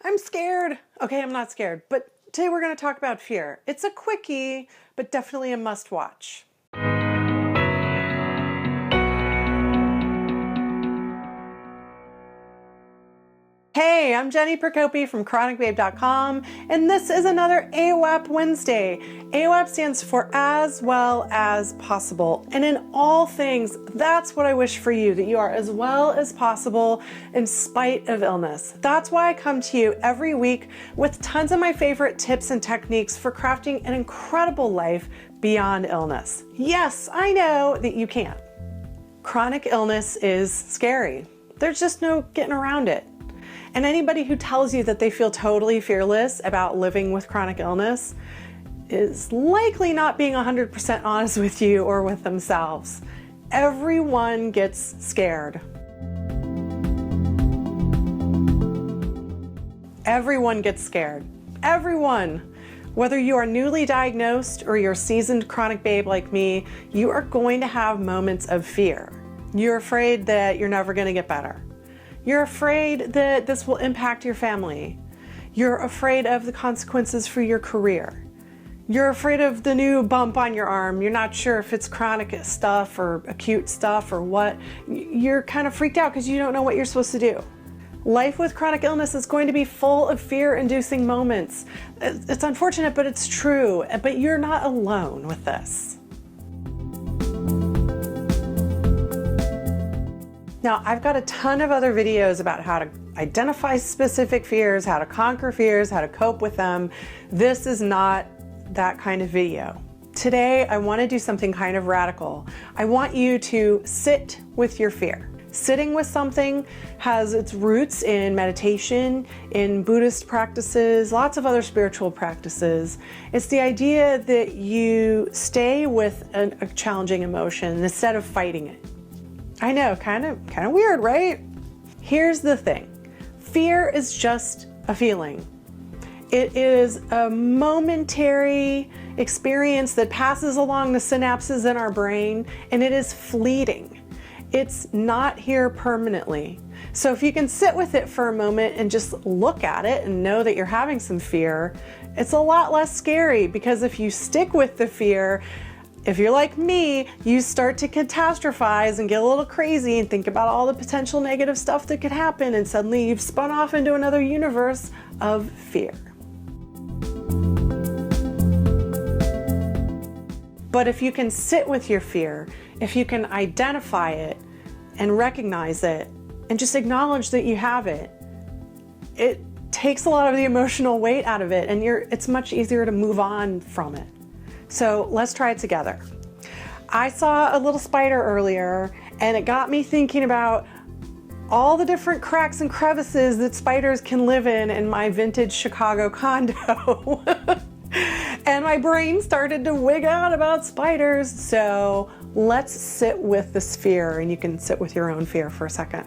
I'm scared. Okay, I'm not scared, but today we're going to talk about fear. It's a quickie, but definitely a must watch. Hey, I'm Jenni from ChronicBabe.com, and this is another AWAP Wednesday. AWAP stands for as well as possible, and in all things, that's what I wish for you, that you are as well as possible in spite of illness. That's why I come to you every week with tons of my favorite tips and techniques for crafting an incredible life beyond illness. Yes, I know that you can. Chronic illness is scary. There's just no getting around it. And anybody who tells you that they feel totally fearless about living with chronic illness is likely not being 100% honest with you or with themselves. Everyone gets scared. Everyone gets scared. Everyone. Whether you are newly diagnosed or you're a seasoned chronic babe like me, you are going to have moments of fear. You're afraid that you're never going to get better. You're afraid that this will impact your family. You're afraid of the consequences for your career. You're afraid of the new bump on your arm. You're not sure if it's chronic stuff or acute stuff or what. You're kind of freaked out because you don't know what you're supposed to do. Life with chronic illness is going to be full of fear-inducing moments. It's unfortunate, but it's true. But you're not alone with this. Now, I've got a ton of other videos about how to identify specific fears, how to conquer fears, how to cope with them. This is not that kind of video. Today, I want to do something kind of radical. I want you to sit with your fear. Sitting with something has its roots in meditation, in Buddhist practices, lots of other spiritual practices. It's the idea that you stay with a challenging emotion instead of fighting it. I know, kind of weird, right? Here's the thing. Fear is just a feeling. It is a momentary experience that passes along the synapses in our brain, and it is fleeting. It's not here permanently. So if you can sit with it for a moment and just look at it and know that you're having some fear, it's a lot less scary, because if you stick with the fear, if you're like me, you start to catastrophize and get a little crazy and think about all the potential negative stuff that could happen, and suddenly you've spun off into another universe of fear. But if you can sit with your fear, if you can identify it and recognize it and just acknowledge that you have it, it takes a lot of the emotional weight out of it, and it's much easier to move on from it. So let's try it together. I saw a little spider earlier, and it got me thinking about all the different cracks and crevices that spiders can live in my vintage Chicago condo. And my brain started to wig out about spiders. So let's sit with this fear, and you can sit with your own fear for a second.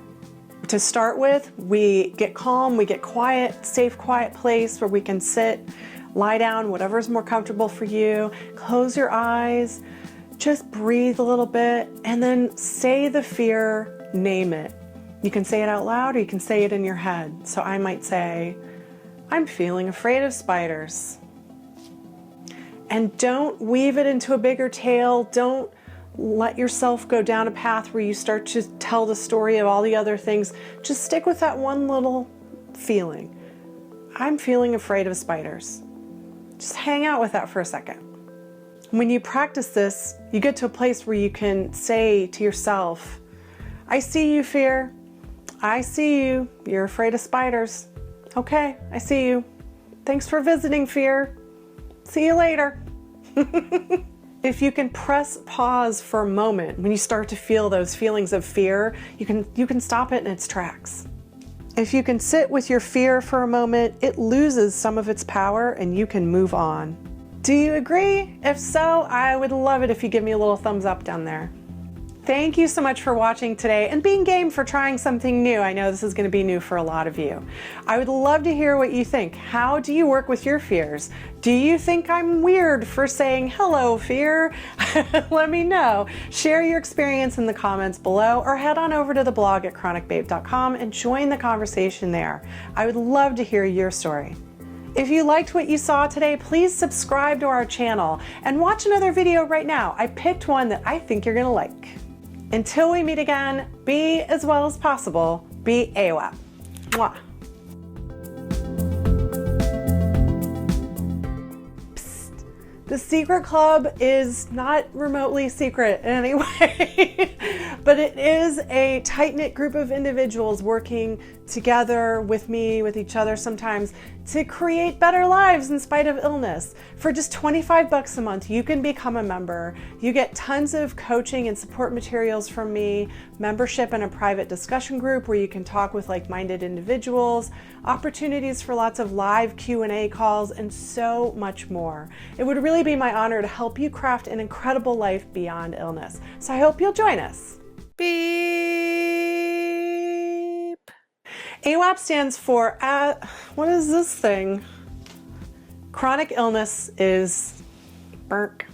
To start with, we get calm, we get quiet, safe, quiet place where we can sit. Lie down, whatever's more comfortable for you. Close your eyes, just breathe a little bit, and then say the fear, name it. You can say it out loud, or you can say it in your head. So I might say, I'm feeling afraid of spiders. And don't weave it into a bigger tale. Don't let yourself go down a path where you start to tell the story of all the other things. Just stick with that one little feeling. I'm feeling afraid of spiders. Just hang out with that for a second. When you practice this, you get to a place where you can say to yourself, I see you, fear. I see you. You're afraid of spiders. Okay, I see you. Thanks for visiting, fear. See you later. If you can press pause for a moment when you start to feel those feelings of fear, you can stop it in its tracks. If you can sit with your fear for a moment, it loses some of its power and you can move on. Do you agree? If so, I would love it if you give me a little thumbs up down there. Thank you so much for watching today and being game for trying something new. I know this is going to be new for a lot of you. I would love to hear what you think. How do you work with your fears? Do you think I'm weird for saying hello, fear? Let me know. Share your experience in the comments below or head on over to the blog at chronicbabe.com and join the conversation there. I would love to hear your story. If you liked what you saw today, please subscribe to our channel and watch another video right now. I picked one that I think you're going to like. Until we meet again, be as well as possible. Be AWAP. Mwah. Psst. The secret club is not remotely secret in any way, but it is a tight-knit group of individuals working together with me, with each other sometimes, to create better lives in spite of illness. For just $25 a month, you can become a member. You get tons of coaching and support materials from me, membership in a private discussion group where you can talk with like-minded individuals, opportunities for lots of live Q&A calls, and so much more. It would really be my honor to help you craft an incredible life beyond illness. So I hope you'll join us. Beep. AWAP stands for, what is this thing? Chronic illness is burk.